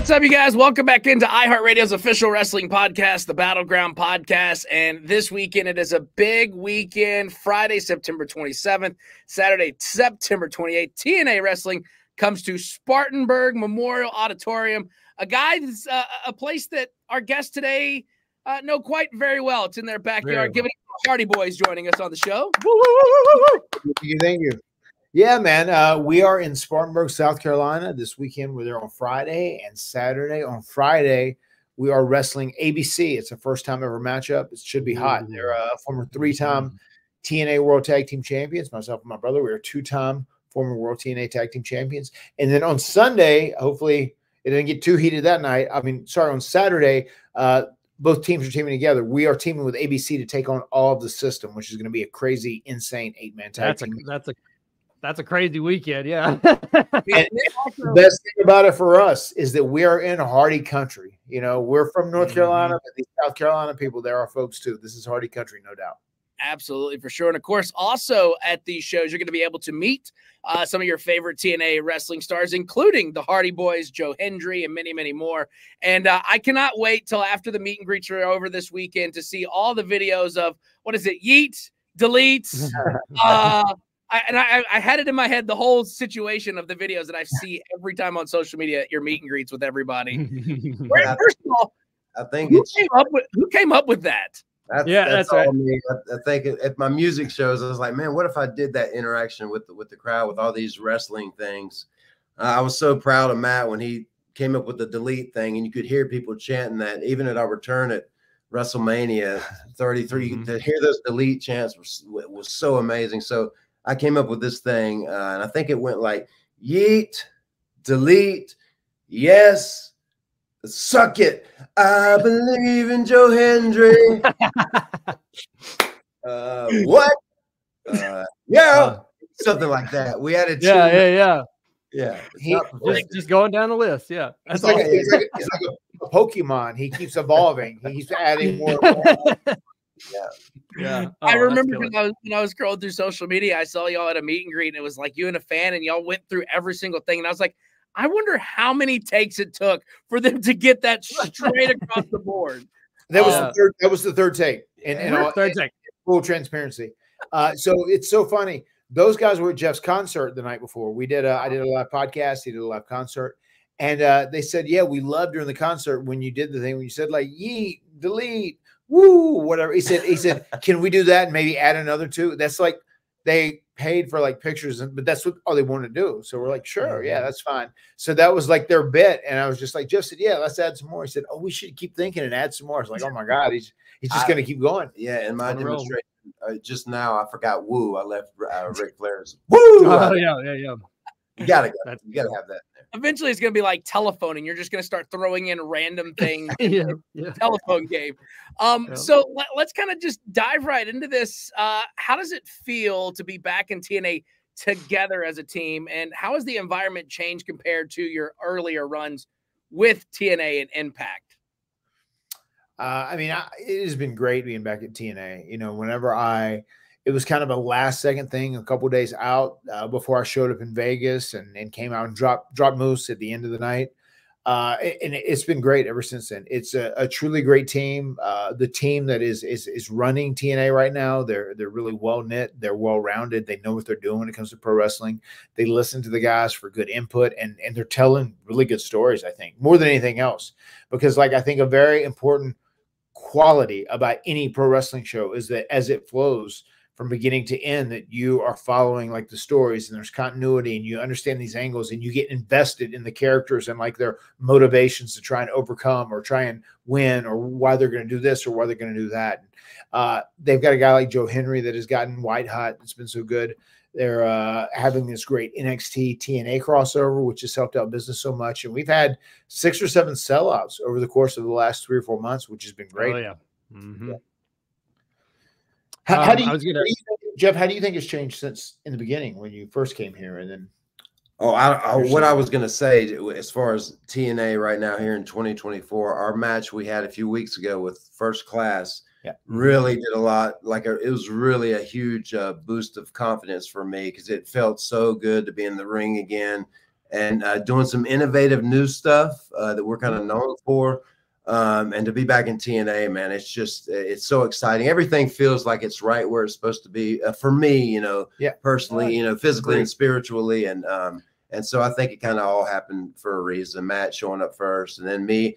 What's up, you guys? Welcome back into iHeartRadio's official wrestling podcast, the Battleground Podcast. And this weekend, it is a big weekend. Friday, September 27th, Saturday, September 28th. TNA Wrestling comes to Spartanburg Memorial Auditorium, a place that our guests today know quite very well. It's in their backyard. Give it to Hardy Boys joining us on the show. Thank you. Yeah, man. We are in Spartanburg, South Carolina this weekend. We're there on Friday and Saturday. On Friday, we are wrestling ABC. It's a first-time ever matchup. It should be hot. They're former three-time TNA World Tag Team Champions. Myself and my brother, we are two-time former World TNA Tag Team Champions. And then on Sunday, hopefully it didn't get too heated that night. On Saturday, both teams are teaming together. We are teaming with ABC to take on All of the System, which is going to be a crazy, insane 8-man tag team. That's a crazy weekend, yeah. And the best thing about it for us is that we are in Hardy country. You know, we're from North Carolina, but these South Carolina people, there are folks too. This is Hardy country, no doubt. Absolutely, for sure. And of course, also at these shows, you're going to be able to meet some of your favorite TNA wrestling stars, including the Hardy Boys, Joe Hendry, and many, many more. And I cannot wait till after the meet and greets are over this weekend to see all the videos of, what is it, Yeet, Delete, I had it in my head, the whole situation of the videos that I see every time on social media at your meet and greets with everybody. First of all, I think who came up with that? That's right. I think at my music shows, I was like, man, what if I did that interaction with the crowd with all these wrestling things? I was so proud of Matt when he came up with the delete thing, and you could hear people chanting that. Even at our return at WrestleMania 33, to hear those delete chants was so amazing. So I came up with this thing, and I think it went like, yeet, delete, yes, suck it. I believe in Joe Hendry. What? Yeah, something like that. We had a yeah. Just going down the list. Yeah, it's like a Pokemon. He keeps evolving. He keeps adding more. Yeah. I remember when I was scrolling through social media, I saw y'all at a meet and greet, and it was like you and a fan, and y'all went through every single thing. And I was like, I wonder how many takes it took for them to get that straight across the board. That was the third take. Third take. Full transparency. So it's so funny. Those guys were at Jeff's concert the night before. I did a live podcast. He did a live concert. And they said, yeah, we loved during the concert when you did the thing, when you said like, yeet, delete, woo, whatever. He said, can we do that and maybe add another two? That's like, they paid for like pictures, but that's what all they want to do. So we're like, sure, yeah, that's fine. So that was like their bit. And I was just like, Jeff said, yeah, let's add some more. He said, oh, we should keep thinking and add some more. I was like, oh my God, he's just going to keep going. Yeah. In my demonstration just now, I forgot woo. I left Ric Flair's woo. Oh, yeah. You gotta have that. Eventually, it's going to be like telephoning. You're just going to start throwing in random things. Telephone game. So let's kind of just dive right into this. How does it feel to be back in TNA together as a team? And how has the environment changed compared to your earlier runs with TNA and Impact? It has been great being back at TNA. You know, it was kind of a last second thing a couple of days out before I showed up in Vegas and came out and dropped Moose at the end of the night. And it's been great ever since then. It's a truly great team. The team that is running TNA right now, they're really well knit. They're well rounded. They know what they're doing when it comes to pro wrestling. They listen to the guys for good input, and they're telling really good stories, I think, more than anything else. Because I think a very important quality about any pro wrestling show is that as it flows from beginning to end, that you are following like the stories, and there's continuity, and you understand these angles, and you get invested in the characters and like their motivations to try and overcome or try and win, or why they're going to do this or why they're going to do that. They've got a guy like Joe Hendry that has gotten white hot. It's been so good. They're having this great NXT TNA crossover, which has helped out business so much. And we've had 6 or 7 sellouts over the course of the last 3 or 4 months, which has been great. Oh, yeah. Mm-hmm. How do you think, Jeff, how do you think it's changed since in the beginning when you first came here? And then, what I was going to say, as far as TNA right now here in 2024, our match we had a few weeks ago with First Class really did a lot. It was really a huge boost of confidence for me, because it felt so good to be in the ring again and doing some innovative new stuff that we're kind of known for. And to be back in TNA, man, it's just, it's so exciting. Everything feels like it's right where it's supposed to be for me, you know, personally, you know, physically and spiritually. And so I think it kind of all happened for a reason. Matt showing up first, and then me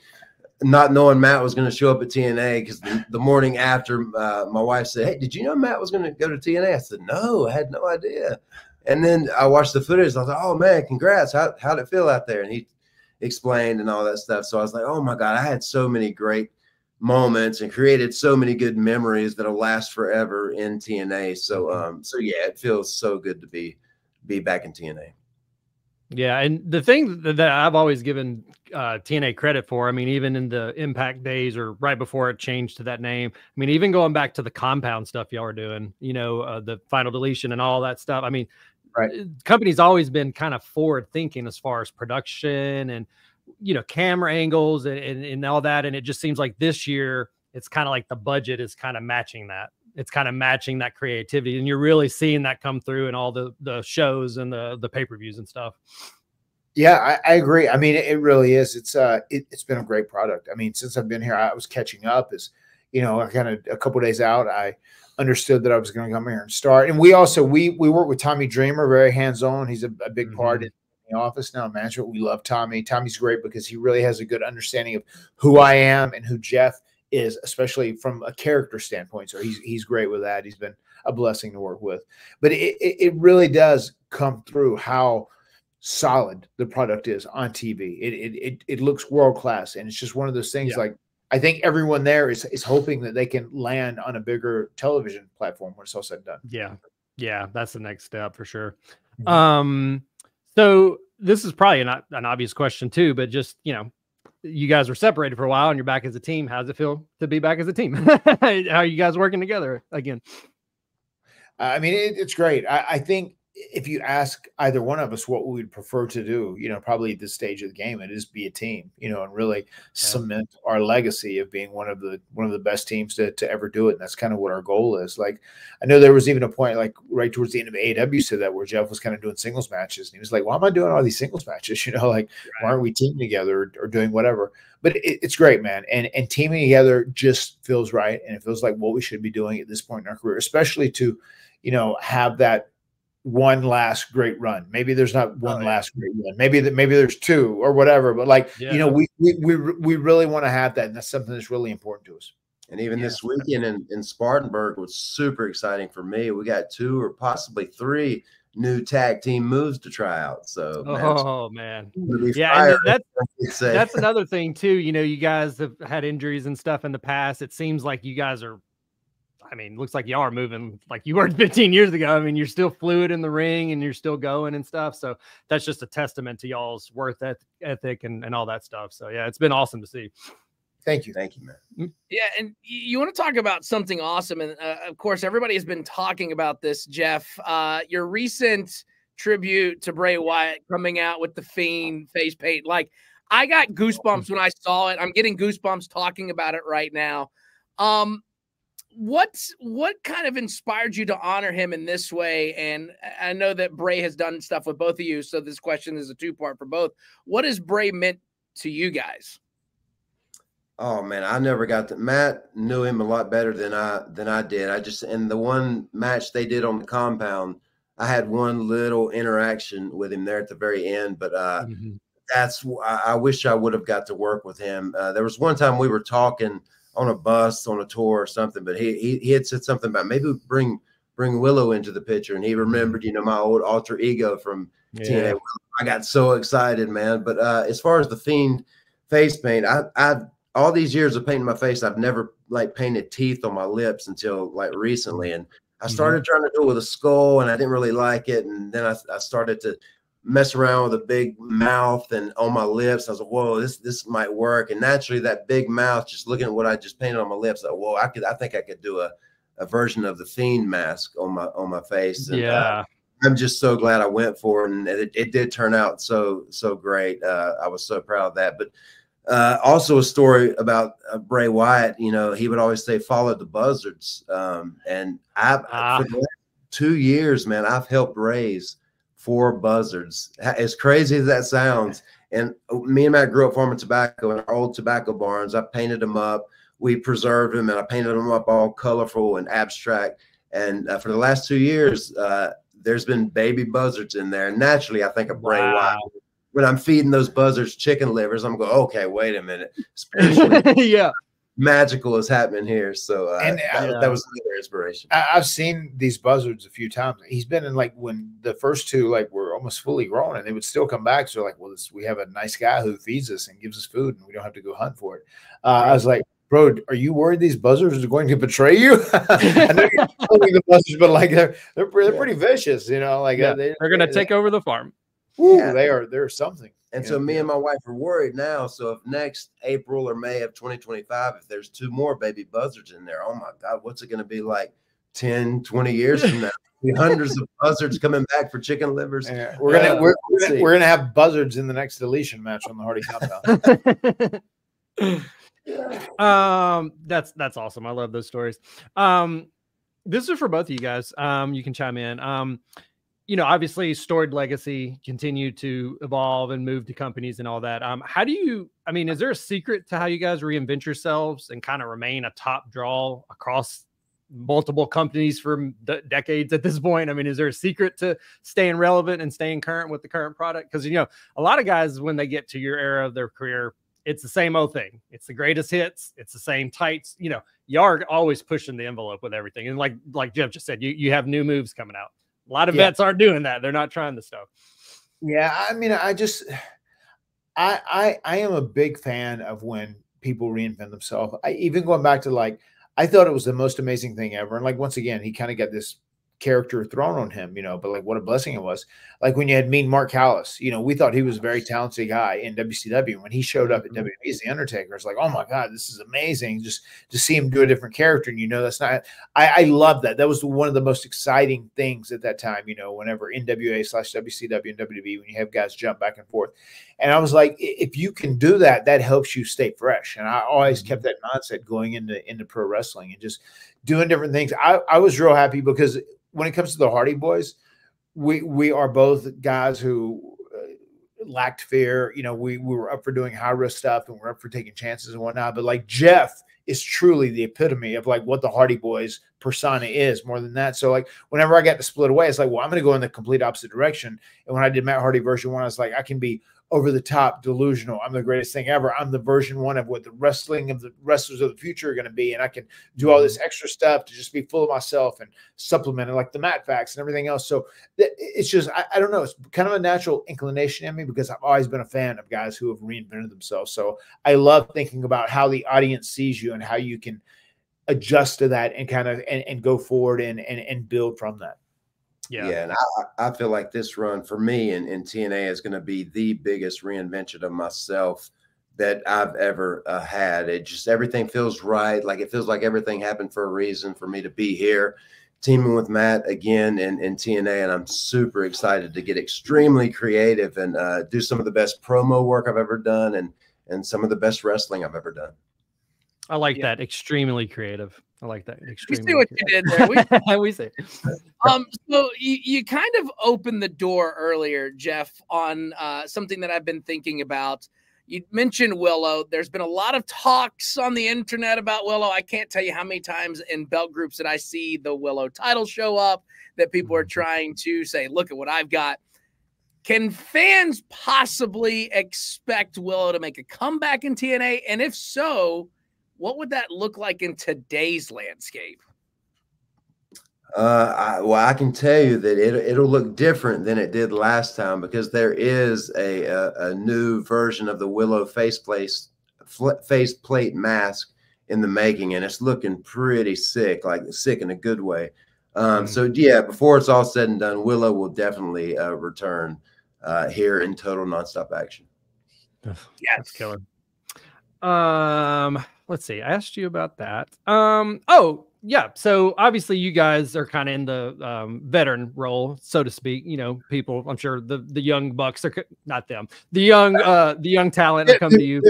not knowing Matt was going to show up at TNA, because the morning after, my wife said, "Hey, did you know Matt was going to go to TNA?" I said, "No, I had no idea." And then I watched the footage. I was like, "Oh man, congrats! How'd it feel out there?" And he explained and all that stuff. So I was like, "Oh my God, I had so many great moments and created so many good memories that'll last forever in TNA." So, so yeah, it feels so good to be back in TNA. Yeah, and the thing that I've always given TNA credit for, I mean, even in the Impact days or right before it changed to that name, I mean, even going back to the compound stuff y'all were doing, you know, the Final Deletion and all that stuff. I mean, company's always been kind of forward thinking as far as production and, you know, camera angles and all that. And it just seems like this year, it's kind of like the budget is kind of matching that. It's kind of matching that creativity, and you're really seeing that come through in all the shows and the pay-per-views and stuff. Yeah, I agree. I mean, it really is. It's been a great product. I mean, since I've been here, I was catching up. As you know, I kind of a couple of days out, I understood that I was going to come here and start. And we also we work with Tommy Dreamer, very hands-on. He's a big part in the office now, management. We love Tommy. Tommy's great because he really has a good understanding of who I am and who Jeff is, especially from a character standpoint. So he's great with that. He's been a blessing to work with. But it really does come through how solid the product is on TV. It looks world class, and it's just one of those things. Like, I think everyone there is hoping that they can land on a bigger television platform when it's all said and done. Yeah, that's the next step for sure. So this is probably an obvious question too, but just, you know, you guys were separated for a while and you're back as a team. How does it feel to be back as a team? How are you guys working together again? I mean, it's great. I think if you ask either one of us what we would prefer to do, you know, probably at this stage of the game, it is be a team, you know, and really cement our legacy of being one of the best teams to ever do it. And that's kind of what our goal is. Like, I know there was even a point, like right towards the end of AEW said that, where Jeff was kind of doing singles matches, and he was like, "Why am I doing all these singles matches? You know, like, why aren't we teaming together or doing whatever?" But it's great, man. And teaming together just feels right. And it feels like what we should be doing at this point in our career, especially to, you know, have that one last great run. Maybe there's not one last great run. Maybe there's two or whatever. But like, you know, we really want to have that, and that's something that's really important to us. And even this weekend in Spartanburg was super exciting for me. We got 2 or possibly 3 new tag team moves to try out. So, man. Yeah, and that's another thing too. You know, you guys have had injuries and stuff in the past. It seems like you guys are, I mean, looks like y'all are moving like you were 15 years ago. I mean, you're still fluid in the ring and you're still going and stuff. So that's just a testament to y'all's work ethic and all that stuff. So yeah, it's been awesome to see. Thank you, man. Yeah, and you want to talk about something awesome, and of course, everybody has been talking about this, Jeff. Your recent tribute to Bray Wyatt coming out with the Fiend face paint, like, I got goosebumps when I saw it. I'm getting goosebumps talking about it right now. What kind of inspired you to honor him in this way? And I know that Bray has done stuff with both of you, so this question is a 2-part for both. What has Bray meant to you guys? Oh man, I never got to. Matt knew him a lot better than I did. In the one match they did on the compound, I had one little interaction with him there at the very end. But I wish I would have got to work with him. There was one time we were talking on a bus on a tour or something, but he had said something about maybe bring Willow into the picture, and he remembered, you know, my old alter ego from TNA. I got so excited, man. But as far as the Fiend face paint, I've all these years of painting my face, I've never like painted teeth on my lips until like recently. And I started trying to do it with a skull, and I didn't really like it. And then I started to mess around with a big mouth and on my lips. I was like, whoa, this might work. And naturally that big mouth, just looking at what I just painted on my lips, like, whoa, I think I could do a version of the Fiend mask on my face. And, I'm just so glad I went for it. And it did turn out so great. I was so proud of that. But also a story about Bray Wyatt, you know, he would always say, follow the buzzards. And for the last 2 years, man, I've helped raise 4 buzzards. As crazy as that sounds. And me and Matt grew up farming tobacco in our old tobacco barns. I painted them up. We preserved them, and I painted them up all colorful and abstract. And for the last 2 years, there's been baby buzzards in there. And naturally, I think of Bray Wyatt. When I'm feeding those buzzards chicken livers, I'm going, okay, wait a minute. Yeah. Magical is happening here. So that was another inspiration. I've seen these buzzards a few times. He's been in, like, when the first 2 like were almost fully grown, and they would still come back. So like, well, we have a nice guy who feeds us and gives us food, and we don't have to go hunt for it. I was like, bro, are you worried these buzzards are going to betray you? I know you're calling the buzzards, but like they're pretty vicious, you know. Like they're going to take over the farm. They're something. And so me and my wife are worried now. So if next April or May of 2025, if there's 2 more baby buzzards in there, oh my God, what's it going to be like 10, 20 years from now? Hundreds of buzzards coming back for chicken livers. Yeah, we're gonna have buzzards in the next deletion match on the Hardy Countdown. That's awesome. I love those stories. This is for both of you guys. You can chime in. You know, obviously storied legacy, continue to evolve and move to companies and all that. How do you, I mean, is there a secret to how you guys reinvent yourselves and kind of remain a top draw across multiple companies for decades at this point? I mean, is there a secret to staying relevant and staying current with the current product? Because, you know, a lot of guys, when they get to your era of their career, it's the same old thing. It's the greatest hits. It's the same tights. You know, you are always pushing the envelope with everything. And like Jeff just said, you have new moves coming out. A lot of vets aren't doing that. They're not trying the stuff. Yeah. I mean, I am a big fan of when people reinvent themselves. Even going back to, like, I thought it was the most amazing thing ever. And like, once again, he kind of got this character thrown on him, you know, but like, what a blessing it was. Like when you had Mean Mark Callis, you know, we thought he was a very talented guy in WCW. When he showed up at WWE as The Undertaker, it's like, oh my God, this is amazing. Just to see him do a different character. And, you know, that's not, I love that. That was one of the most exciting things at that time, you know, whenever NWA/WCW and WWE, when you have guys jump back and forth. And I was like, if you can do that, that helps you stay fresh. And I always kept that mindset going into pro wrestling and just doing different things. I was real happy because when it comes to the Hardy Boys, we are both guys who lacked fear. You know, we were up for doing high risk stuff, and we're up for taking chances and whatnot. But like, Jeff is truly the epitome of like what the Hardy Boys persona is, more than that. So like, whenever I got to split away, it's like, well, I'm going to go in the complete opposite direction. And when I did Matt Hardy version 1, I was like, I can be over the top, delusional. I'm the greatest thing ever. I'm the version 1 of what the wrestling of the wrestlers of the future are going to be. And I can do all this extra stuff to just be full of myself and supplement it, like the Matt facts and everything else. So it's just, I don't know. It's kind of a natural inclination in me because I've always been a fan of guys who have reinvented themselves. So I love thinking about how the audience sees you and how you can adjust to that and kind of, and go forward and build from that. Yeah, and I feel like this run for me in TNA is going to be the biggest reinvention of myself that I've ever had. It just, everything feels right. Like it feels like everything happened for a reason for me to be here, teaming with Matt again in TNA. And I'm super excited to get extremely creative and do some of the best promo work I've ever done and some of the best wrestling I've ever done. I like that. Extremely creative. I like that. Extremely. We see what you did there. We see. So you kind of opened the door earlier, Jeff, on something that I've been thinking about. You mentioned Willow. There's been a lot of talks on the internet about Willow. I can't tell you how many times in belt groups that I see the Willow title show up that people are trying to say, look at what I've got. Can fans possibly expect Willow to make a comeback in TNA? And if so, what would that look like in today's landscape? Well, I can tell you that it'll look different than it did last time because there is a new version of the Willow faceplate mask in the making, and it's looking pretty sick, like sick in a good way. So yeah, before it's all said and done, Willow will definitely return here in total nonstop action. Yeah, it's killer. Let's see. I asked you about that. Oh, yeah. So obviously you guys are kind of in the veteran role, so to speak. You know, people, I'm sure the young bucks are not them. The young talent will come to you.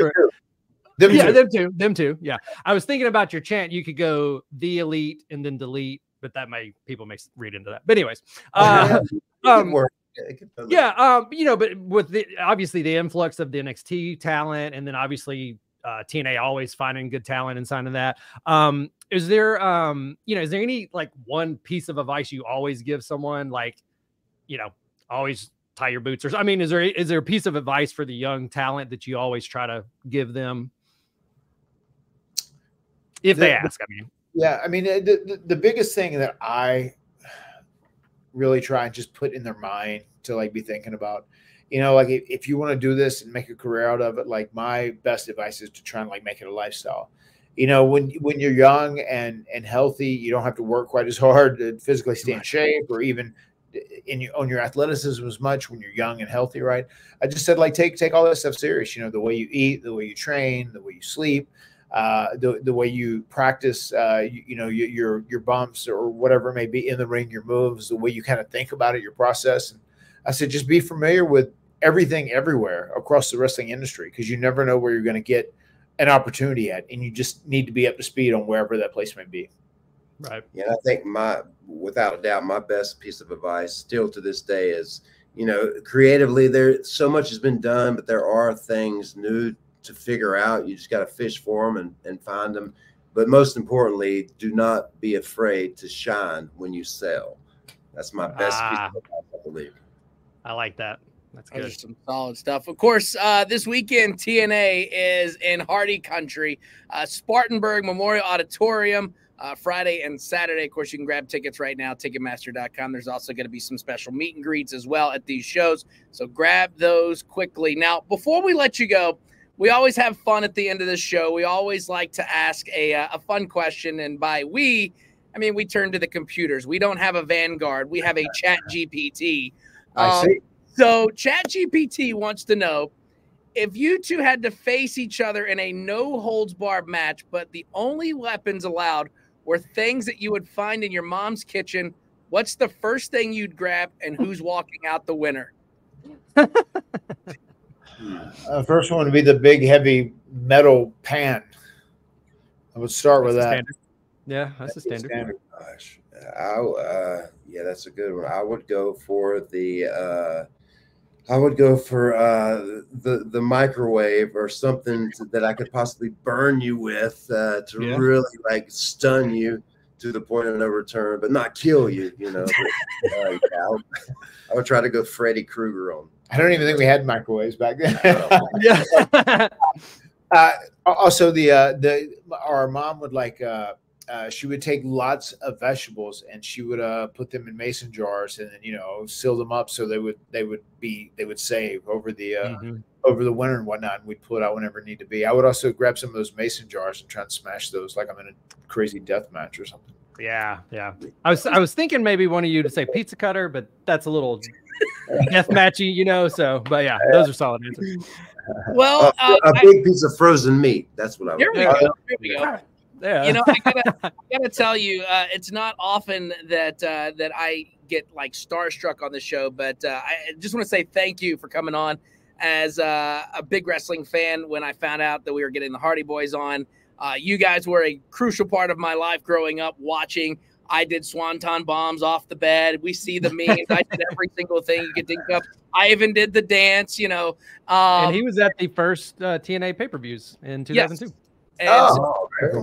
Them too. Yeah. I was thinking about your chant. You could go the elite and then delete, but that people may read into that. But anyways, Yeah, but with obviously the influx of the NXT talent, and then obviously TNA always finding good talent and signing that. Is there is there any like one piece of advice you always give someone, like, always tie your boots, or I mean, is there a piece of advice for the young talent that you always try to give them if they ask? I mean, yeah, I mean, the biggest thing that I really try and just put in their mind to like be thinking about, like if you want to do this and make a career out of it, like my best advice is to try and like make it a lifestyle. When you're young and healthy, you don't have to work quite as hard to physically stay in shape, or even on your athleticism as much when you're young and healthy, right? I just said, like, take all that stuff serious. The way you eat, the way you train, the way you sleep, the way you practice, your bumps or whatever it may be in the ring, your moves, the way you kind of think about it, your process. And I said, just be familiar with everything everywhere across the wrestling industry, because you never know where you're going to get an opportunity at, and you just need to be up to speed on wherever that place may be. Right. Yeah, I think without a doubt, my best piece of advice still to this day is, creatively, there so much has been done, but there are things new to figure out. You just got to fish for them and find them. But most importantly, do not be afraid to shine when you sell. That's my best piece of advice, I believe. I like that. That's good. There's some solid stuff. Of course, this weekend, TNA is in Hardy Country, Spartanburg Memorial Auditorium, Friday and Saturday. Of course, you can grab tickets right now, Ticketmaster.com. There's also going to be some special meet and greets as well at these shows, so grab those quickly. Now, before we let you go, we always have fun at the end of the show. We always like to ask a fun question, and by we, I mean we turn to the computers. We don't have a Vanguard. We have a Chat GPT. I see. So ChatGPT wants to know, if you two had to face each other in a no-holds-barred match, but the only weapons allowed were things that you would find in your mom's kitchen, what's the first thing you'd grab, and who's walking out the winner? First one would be the big, heavy metal pan. I would start with that. Standard. Yeah, that's a standard. Gosh, yeah, that's a good one. I would go for the microwave, or something that I could possibly burn you with to really like stun you to the point of no return, but not kill you. But, I would try to go Freddy Krueger on. I don't even think we had microwaves back then. Yeah. Also, our mom would like. She would take lots of vegetables and she would put them in mason jars and then seal them up so they would save over the over the winter and whatnot. And we'd pull it out whenever it needed to be. I would also grab some of those mason jars and try and smash those like I'm in a crazy death match or something. Yeah. I was thinking maybe one of you to say pizza cutter, but that's a little death matchy, So, but yeah, those are solid answers. Well, a big piece of frozen meat. That's what I would do. Here we go. Yeah. I gotta tell you, it's not often that I get like starstruck on the show, but I just want to say thank you for coming on. As a big wrestling fan, when I found out that we were getting the Hardy Boys on, you guys were a crucial part of my life growing up. Watching, I did swanton bombs off the bed. We see the memes. I did every single thing you could think of. I even did the dance. And he was at the first TNA pay-per-views in 2002. Yes.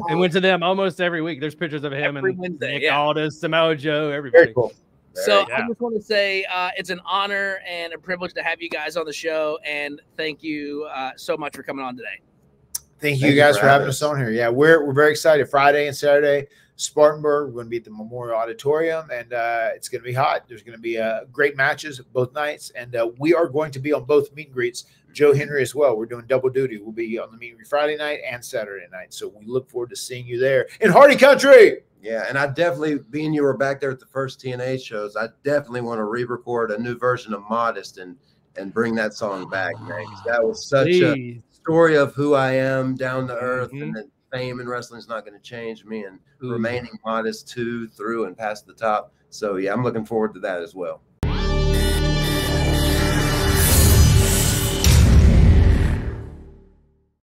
And went to them almost every week. There's pictures of him every and Wednesday, Nick Aldis, Samoa Joe, everybody. Very cool. So I just want to say it's an honor and a privilege to have you guys on the show, and thank you so much for coming on today. Thank you guys for having us on here. Yeah, we're very excited. Friday and Saturday, Spartanburg. We're going to be at the Memorial Auditorium, and it's going to be hot. There's going to be great matches both nights, and we are going to be on both meet and greets. Joe Henry as well. We're doing double duty. We'll be on the meet and greet Friday night and Saturday night. So we look forward to seeing you there in Hardy Country. Yeah, and I definitely, being you were back there at the first TNA shows, I definitely want to re-record a new version of Modest and bring that song back, man. 'Cause that was such a story of who I am, down to earth, and that fame in wrestling is not going to change me, and remaining modest through and past the top. So yeah, I'm looking forward to that as well.